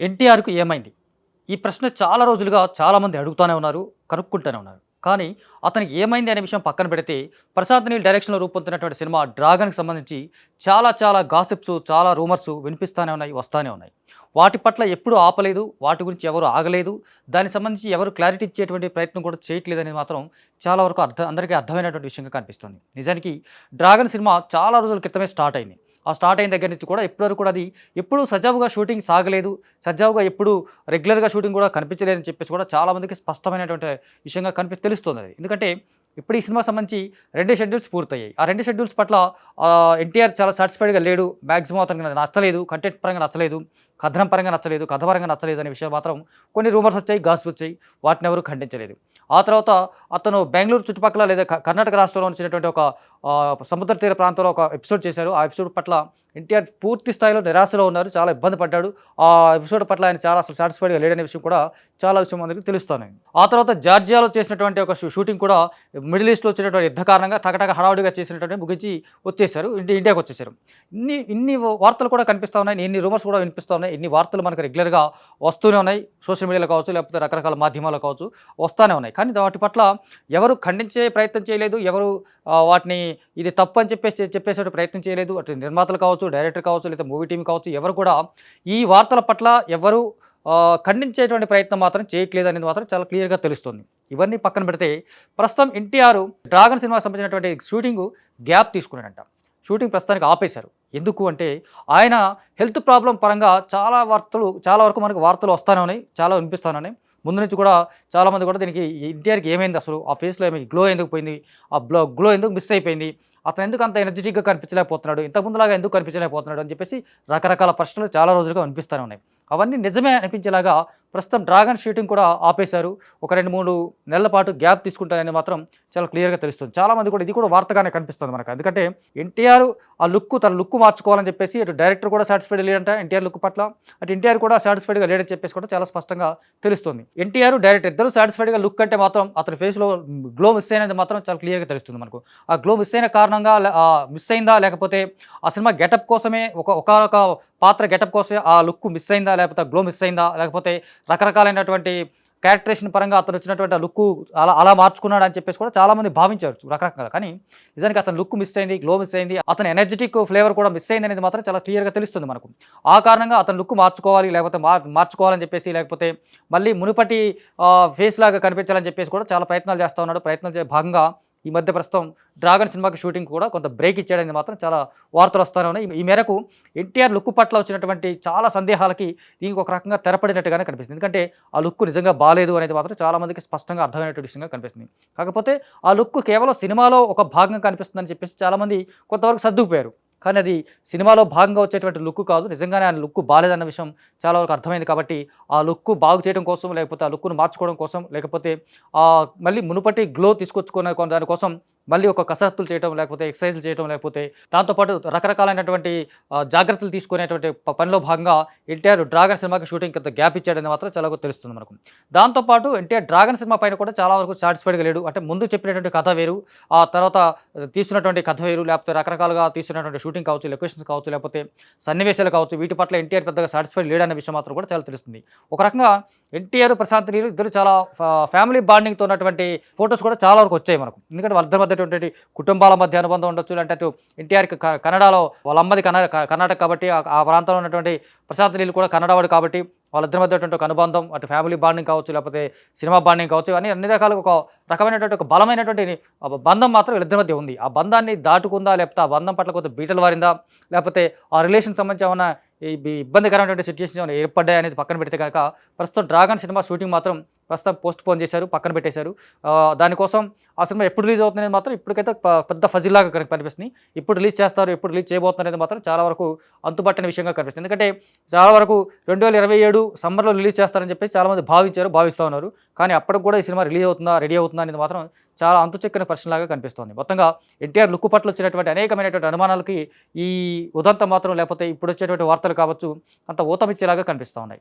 ఎన్టీఆర్‌కు ఏమైంది? ఈ ప్రశ్న చాలా రోజులుగా చాలామంది అడుగుతానే ఉన్నారు, కనుక్కుంటూనే ఉన్నారు. కానీ అతనికి ఏమైంది అనే విషయం పక్కన పెడితే, ప్రశాంత్ నీల్ డైరెక్షన్‌లో రూపొందుతున్నటువంటి సినిమా 'డ్రాగన్‌కి' సంబంధించి చాలా గాసిప్స్, చాలా రూమర్స్ వినిపిస్తానే ఉన్నాయి, వస్తానే ఉన్నాయి. వాటి పట్ల ఎప్పుడూ ఆపలేదు, వాటి గురించి ఎవరు ఆగలేదు, దానికి సంబంధించి ఎవరు క్లారిటీ ఇచ్చేటువంటి ప్రయత్నం కూడా చేయట్లేదనేది మాత్రం చాలా వరకు అందరికీ అర్థమైనటువంటి విషయంగా కనిపిస్తుంది. నిజానికి 'డ్రాగన్' సినిమా చాలా రోజుల క్రితమే స్టార్ట్ అయింది. ఆ స్టార్ట్ అయిన దగ్గర నుంచి కూడా ఇప్పటివరకు కూడా అది ఎప్పుడూ సజావుగా షూటింగ్ సాగలేదు. సజావుగా ఎప్పుడూ రెగ్యులర్‌గా షూటింగ్ కూడా కనిపించలేదని చెప్పేసి కూడా చాలామందికి స్పష్టమైనటువంటి విషయంగా తెలుస్తోందది. ఎందుకంటే ఇప్పుడు ఈ సినిమాకి సంబంధించి 2 షెడ్యూల్స్ పూర్తయ్యాయి. ఆ 2 షెడ్యూల్స్ పట్ల ఎన్టీఆర్ చాలా సాటిస్ఫైడ్‌గా లేడు. మాక్సిమం అతనికి నచ్చలేదు. కంటెంట్ పరంగా నచ్చలేదు. కథనం పరంగా నచ్చలేదు. కథ పరంగా నచ్చలేదు అనే విషయాలు మాత్రం కొన్ని రూమర్స్ వచ్చాయి, గాసిప్స్ వచ్చాయి. వాటిని ఎవరు ఖండించలేదు. ఆ తర్వాత అతను బెంగుళూరు చుట్టుపక్కల లేదా కర్ణాటక రాష్ట్రంలో వచ్చినటువంటి ఒక సముద్ర తీర ప్రాంతంలో ఒక ఎపిసోడ్ చేశారు. ఆ ఎపిసోడ్ పట్ల ఎన్టీఆర్ పూర్తి స్థాయిలో నిరాశలో ఉన్నారు. చాలా ఇబ్బంది పడ్డాడు. ఆ ఎపిసోడ్ పట్ల ఆయన చాలా అసలు సాటిస్ఫైడ్‌గా లేడనే విషయం కూడా చాలా విషయం అందరికీ తెలుస్తోంది. ఆ తర్వాత జార్జియాలో చేసినటువంటి ఒక షూటింగ్ కూడా మిడిల్ ఈస్ట్‌లో వచ్చినటువంటి యుద్ధ కారణంగా టకటక హడావుడిగా చేసినటువంటి ముగించి వచ్చేసారు. ఇండియాకి వచ్చేసారు. ఇన్ని వార్తలు కూడా కనిపిస్తా ఉన్నాయి. ఇన్ని రూమర్స్ కూడా వినిపిస్తా ఉన్నాయి. ఇన్ని వార్తలు మనకు రెగ్యులర్‌గా వస్తూనే ఉన్నాయి. సోషల్ మీడియాలో కావచ్చు, లేకపోతే రకరకాల మాధ్యమాల్లో కావచ్చు వస్తానే ఉన్నాయి. కానీ వాటి పట్ల ఎవరు ఖండించే ప్రయత్నం చేయలేదు. ఎవరు వాటిని ఇది తప్పు అని చెప్పేసే ప్రయత్నం చేయలేదు. అటు నిర్మాతలు కావచ్చు, డైరెక్టర్ కావచ్చు, లేదా మూవీ టీమ్ కావచ్చు, ఎవరు కూడా ఈ వార్తల పట్ల ఎవరు ఖండించేటువంటి ప్రయత్నం మాత్రం చేయట్లేదు అనేది మాత్రం చాలా క్లియర్‌గా తెలుస్తుంది. ఇవన్నీ పక్కన పెడితే ప్రస్తుతం ఎన్టీఆర్ 'డ్రాగన్' సినిమాకి సంబంధించినటువంటి షూటింగు గ్యాప్ తీసుకున్నాడంట. షూటింగ్ ప్రస్తుతానికి ఆపేశారు. ఎందుకు అంటే ఆయన హెల్త్ ప్రాబ్లమ్ పరంగా చాలా వరకు మనకు వార్తలు వస్తానే ఉన్నాయి. చాలా వినిపిస్తానే ఉన్నాయి. ముందు నుంచి కూడా చాలామంది కూడా దీనికి ఎన్టీఆర్‌కి ఏమైంది అసలు? ఆ ఫేస్‌లో గ్లో ఎందుకు పోయింది? ఆ గ్లో ఎందుకు మిస్ అయిపోయింది? అతను ఎందుకు అంత ఎనర్జిటిక్‌గా కనిపించలేకపోతున్నాడు? ఇంతకుముందులాగా ఎందుకు కనిపించలేకపోతున్నాడు? అని చెప్పేసి రకరకాల ప్రశ్నలు చాలా రోజులుగా వినిపిస్తూనే ఉన్నాయి. అవన్నీ నిజమే అనిపించేలాగా ప్రస్తుతం 'డ్రాగన్' షూటింగ్ కూడా ఆపేశారు. ఒక 2, 3 నెలల పాటు గ్యాప్ తీసుకుంటారని మాత్రం చాలా క్లియర్‌గా తెలుస్తుంది. చాలామంది కూడా ఇది కూడా వార్తగానే కనిపిస్తుంది మనకు. ఎందుకంటే ఎన్టీఆర్ తన లుక్ మార్చుకోవాలని చెప్పేసి అటు డైరెక్టర్ కూడా సాటిస్ఫైడ్ లేడంట ఎన్టీఆర్ లుక్ పట్ల. అటు ఎన్టీఆర్ కూడా సాటిస్ఫైడ్‌గా లేడని చెప్పేసి కూడా చాలా స్పష్టంగా తెలుస్తుంది. ఎన్టీఆర్, డైరెక్టర్ ఇద్దరు సాటిస్ఫైడ్‌గా లుక్ అంటే మాత్రం అతని ఫేస్‌లో గ్లో మిస్ అయినది మాత్రం చాలా క్లియర్‌గా తెలుస్తుంది మనకు. ఆ గ్లో మిస్ అయిన కారణంగా మిస్ అయిందా? లేకపోతే ఆ సినిమా గెటప్ కోసమే ఒకానొక పాత్ర గెటప్ కోసమే ఆ లుక్ మిస్ అయిందా? లేకపోతే గ్లో మిస్ అయిందా? లేకపోతే రకరకాలైనటువంటి క్యారెక్టరేషన్ పరంగా అతను వచ్చినటువంటి ఆ లుక్కు అలా మార్చుకున్నాడు అని చెప్పేసి కూడా చాలామంది భావించారు రకరకాలుగా. కానీ నిజానికి అతని లుక్ మిస్ అయింది, గ్లో మిస్ అయింది, అతని ఎనర్జెటిక్ ఫ్లేవర్ కూడా మిస్ అయింది అనేది మాత్రం చాలా క్లియర్‌గా తెలుస్తుంది మనకు. ఆ కారణంగా అతని లుక్ మార్చుకోవాలి, లేకపోతే మార్చుకోవాలని చెప్పేసి, లేకపోతే మళ్ళీ మునుపటి ఫేస్ లాగా కనిపించాలని చెప్పేసి కూడా చాలా ప్రయత్నాలు చేస్తా ఉన్నాడు. ప్రయత్నాల భాగంగా ఈ మధ్య ప్రస్తుతం 'డ్రాగన్' సినిమాకి షూటింగ్ కూడా కొంత బ్రేక్ ఇచ్చాడని మాత్రం చాలా వార్తలు వస్తూనే ఉన్నాయి. ఈ మేరకు ఎన్టీఆర్ లుక్ పట్ల వచ్చినటువంటి చాలా సందేహాలకి దీనికి ఒక రకంగా తెరపడినట్టుగానే కనిపిస్తుంది. ఎందుకంటే ఆ లుక్ నిజంగా బాలేదు అనేది మాత్రం చాలామందికి స్పష్టంగా అర్థమైనటువంటి విషయంగా కనిపిస్తుంది. కాకపోతే ఆ లుక్ కేవలం సినిమాలో ఒక భాగంగా కనిపిస్తుందని చెప్పేసి చాలామంది కొంతవరకు సర్దుకుపోయారు. కానీ అది సినిమాలో భాగంగా వచ్చేటువంటి లుక్ కాదు. నిజంగానే ఆయన లుక్ బాలేదన్న విషయం చాలా వరకు అర్థమైంది కాబట్టి, ఆ లుక్ బాగు చేయడం కోసం, లేకపోతే ఆ లుక్‌ను మార్చుకోవడం కోసం, లేకపోతే మళ్ళీ మునుపటి గ్లో తీసుకొచ్చుకునే దానికోసం మళ్ళీ ఒక కసరత్తులు చేయటం, లేకపోతే ఎక్సర్సైజ్‌లు చేయటం, లేకపోతే దాంతో పాటు రకరకాలైనటువంటి జాగ్రత్తలు తీసుకునేటువంటి పనిలో భాగంగా ఎన్టీఆర్ 'డ్రాగన్' సినిమాకి షూటింగ్ కొంత గ్యాప్ ఇచ్చాడని మాత్రం చాలా వరకు తెలుస్తుంది మనకు. దాంతో పాటు ఎన్టీఆర్ 'డ్రాగన్' సినిమా పైన కూడా చాలా వరకు సాటిస్ఫైడ్‌గా లేడు. అంటే ముందు చెప్పినటువంటి కథ వేరు, ఆ తర్వాత తీస్తున్నటువంటి కథ వేరు, లేకపోతే రకరకాలుగా తీస్తున్నటువంటి షూటింగ్ కావచ్చు, లొకేషన్స్ కావచ్చు, లేకపోతే సన్నివేశాలు కావచ్చు, వీటి పట్ల ఎన్టీఆర్ పెద్దగా సాటిస్ఫైడ్ లేడన్న విషయం మాత్రం కూడా చాలా తెలుస్తుంది. ఒక రకంగా ఎన్టీఆర్, ప్రశాంత్ నీల్ ఇద్దరు చాలా ఫ్యామిలీ బాండింగ్‌తో ఉన్నటువంటి ఫోటోస్ కూడా చాలా వరకు వచ్చాయి మనకు. ఎందుకంటే వాళ్ళిద్దరి మధ్య కుటుంబాల మధ్య అనుబంధం ఉండొచ్చు. అంటే అటు ఎన్టీఆర్‌కి కన్నడలో వాళ్ళ అమ్మది కర్ణాటక కాబట్టి ఆ ప్రాంతంలో ఉన్నటువంటి ప్రశాంత్ నీల్ కూడా కన్నడ వాడు కాబట్టి వాళ్ళిద్దరి మధ్య ఒక అనుబంధం, అటు ఫ్యామిలీ బాండింగ్ కావచ్చు, లేకపోతే సినిమా బాండింగ్ కావచ్చు, అన్ని రకాలుగా ఒక రకమైనటువంటి ఒక బలమైనటువంటి బంధం మాత్రం వీళ్ళిద్దరి మధ్య ఉంది. ఆ బంధాన్ని దాటుకుందా, లేకపోతే ఆ బంధం పట్ల కొంత బీటలు వారిందా, లేకపోతే ఆ రిలేషన్ సంబంధించి ఏమన్నా ఇబ్బందికరమైనటువంటి సిట్యుయేషన్స్ ఏమైనా ఏర్పడ్డాయి అనేది పక్కన పెడితే కనుక ప్రస్తుతం 'డ్రాగన్' సినిమా షూటింగ్ మాత్రం ప్రస్తుతం పోస్ట్‌పోన్ చేశారు, పక్కన పెట్టేశారు. దానికోసం ఆ సినిమా ఎప్పుడు రిలీజ్ అవుతుందనేది మాత్రం ఇప్పటికైతే పెద్ద ఫజిల్‌లాగా కనిపిస్తుంది. ఎప్పుడు రిలీజ్ చేస్తారు, ఎప్పుడు రిలీజ్ చేయబోతున్నారు మాత్రం చాలా వరకు అంతుబట్టని విషయంగా కనిపిస్తుంది. ఎందుకంటే చాలా వరకు 2027 సమ్మర్‌లో రిలీజ్ చేస్తారని చెప్పేసి చాలామంది భావిస్తూ ఉన్నారు. కానీ అప్పటికి కూడా ఈ సినిమా రిలీజ్ అవుతుందా, రెడీ అవుతుందా అనేది మాత్రం చాలా అంతుచిక్కని ప్రశ్నలాగా కనిపిస్తోంది. మొత్తంగా ఎన్టీఆర్ లుక్ పట్ల వచ్చినటువంటి అనేకమైనటువంటి అనుమానాలకి ఈ ఉదంతం మాత్రం, లేకపోతే ఇప్పుడు వచ్చేటువంటి వార్తలు కావచ్చు, అంత ఊతమిచ్చేలాగా కనిపిస్తూ ఉన్నాయి.